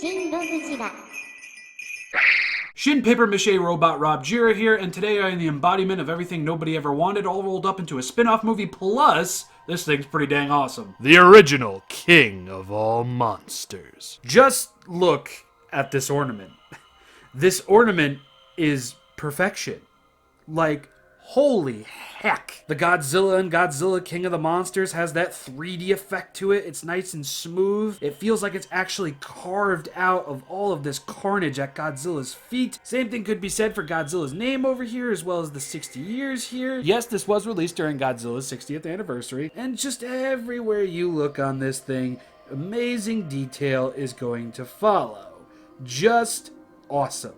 ShinRobjira. Shin Paper Mache Robot GOJIRA here, and today I am the embodiment of everything nobody ever wanted, all rolled up into a spin-off movie, plus this thing's pretty dang awesome. The original king of all monsters. Just look at this ornament. This ornament is perfection. Like, holy heck. The Godzilla and Godzilla King of the Monsters has that 3D effect to it. It's nice and smooth. It feels like it's actually carved out of all of this carnage at Godzilla's feet. Same thing could be said for Godzilla's name over here, as well as the 60 years here. Yes, this was released during Godzilla's 60th anniversary, and just everywhere you look on this thing, amazing detail is going to follow. Just awesome.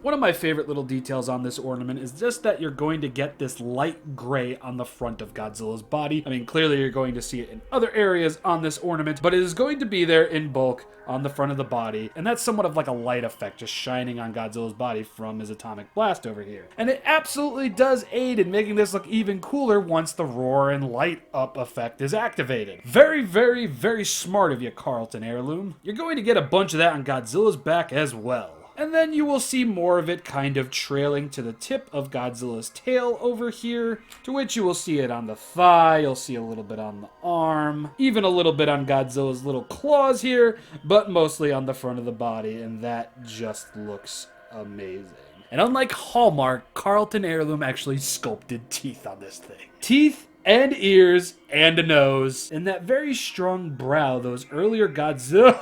One of my favorite little details on this ornament is just that you're going to get this light gray on the front of Godzilla's body. I mean, clearly you're going to see it in other areas on this ornament, but it is going to be there in bulk on the front of the body, and that's somewhat of like a light effect just shining on Godzilla's body from his atomic blast over here. And it absolutely does aid in making this look even cooler once the roar and light up effect is activated. Very, very, very smart of you, Carlton Heirloom. You're going to get a bunch of that on Godzilla's back as well. And then you will see more of it kind of trailing to the tip of Godzilla's tail over here, to which you will see it on the thigh, you'll see a little bit on the arm, even a little bit on Godzilla's little claws here, but mostly on the front of the body, and that just looks amazing. And unlike Hallmark, Carlton Heirloom actually sculpted teeth on this thing. Teeth and ears and a nose, and that very strong brow those earlier Godzilla...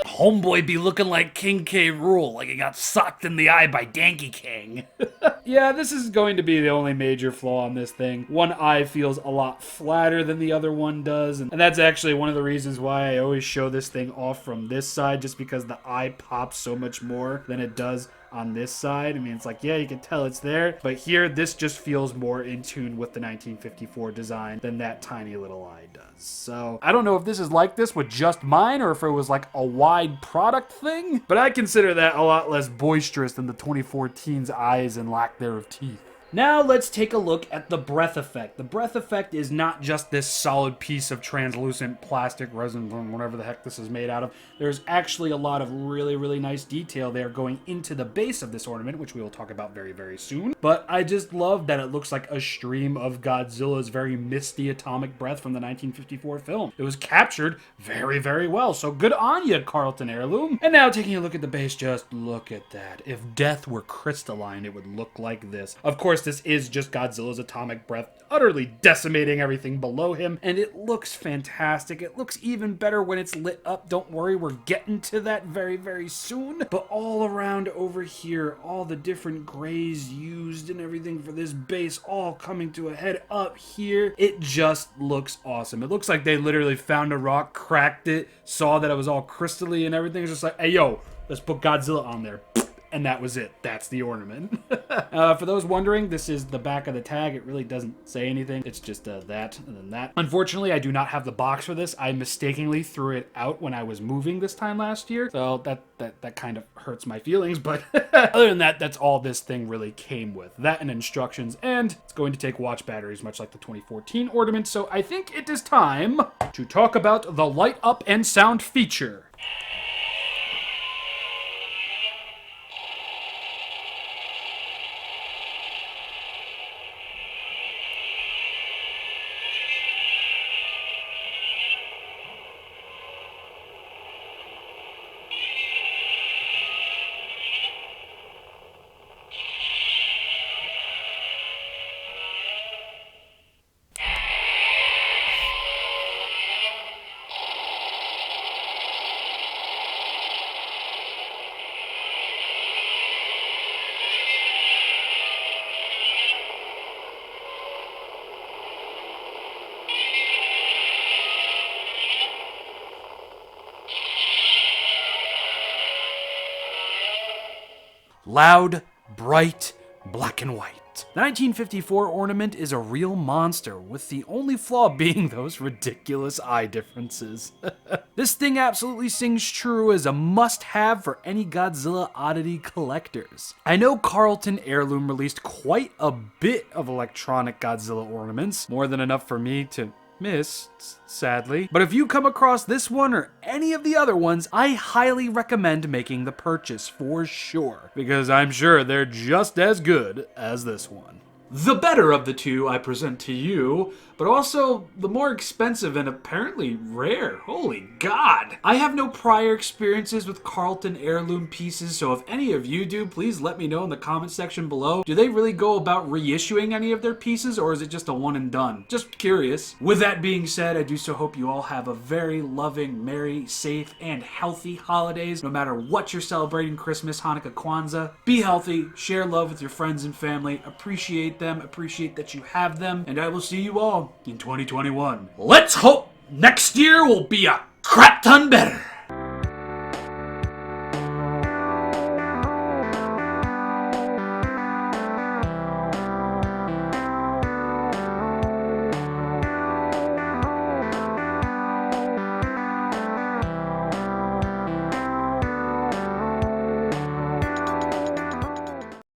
Homeboy be looking like King K. Rool, like he got socked in the eye by Danky King. Yeah, this is going to be the only major flaw on this thing. One eye feels a lot flatter than the other one does, and that's actually one of the reasons why I always show this thing off from this side, just because the eye pops so much more than it does on this side. I mean, it's like, yeah, you can tell it's there, but here, this just feels more in tune with the 1954 design than that tiny little eye does. So, I don't know if this is like this with just mine, or if it was like a wide product thing, but I consider that a lot less boisterous than the 2014's eyes and lack thereof teeth. Now let's take a look at the breath effect. The breath effect is not just this solid piece of translucent plastic resin, whatever the heck this is made out of. There's actually a lot of really, really nice detail there going into the base of this ornament, which we will talk about very, very soon. But I just love that it looks like a stream of Godzilla's very misty atomic breath from the 1954 film. It was captured very, very well, so good on you, Carlton Heirloom. And now taking a look at the base, just look at that. If death were crystalline, it would look like this. Of course, this is just Godzilla's atomic breath utterly decimating everything below him, and it looks fantastic. It looks even better when it's lit up. Don't worry, we're getting to that very, very soon. But all around over here, all the different grays used and everything for this base all coming to a head up here. It just looks awesome. It looks like they literally found a rock, cracked it, saw that it was all crystally and everything. It's just like, hey, yo, let's put Godzilla on there. And that was it. That's the ornament. For those wondering, this is the back of the tag. It really doesn't say anything. It's just that and then that. Unfortunately, I do not have the box for this. I mistakenly threw it out when I was moving this time last year. So that kind of hurts my feelings. But other than that, that's all this thing really came with. That and instructions. And it's going to take watch batteries, much like the 2014 ornament. So I think it is time to talk about the light up and sound feature. Loud, bright, black and white. The 1954 ornament is a real monster, with the only flaw being those ridiculous eye differences. This thing absolutely sings true as a must-have for any Godzilla oddity collectors. I know Carlton Heirloom released quite a bit of electronic Godzilla ornaments, more than enough for me to missed, sadly. But if you come across this one or any of the other ones, I highly recommend making the purchase for sure, because I'm sure they're just as good as this one. The better of the two I present to you, but also the more expensive and apparently rare. Holy God! I have no prior experiences with Carlton Heirloom pieces, so if any of you do, please let me know in the comment section below. Do they really go about reissuing any of their pieces, or is it just a one and done? Just curious. With that being said, I do so hope you all have a very loving, merry, safe, and healthy holidays, no matter what you're celebrating, Christmas, Hanukkah, Kwanzaa. Be healthy, share love with your friends and family, appreciate them, appreciate that you have them, and I will see you all in 2021. Let's hope next year will be a crap ton better.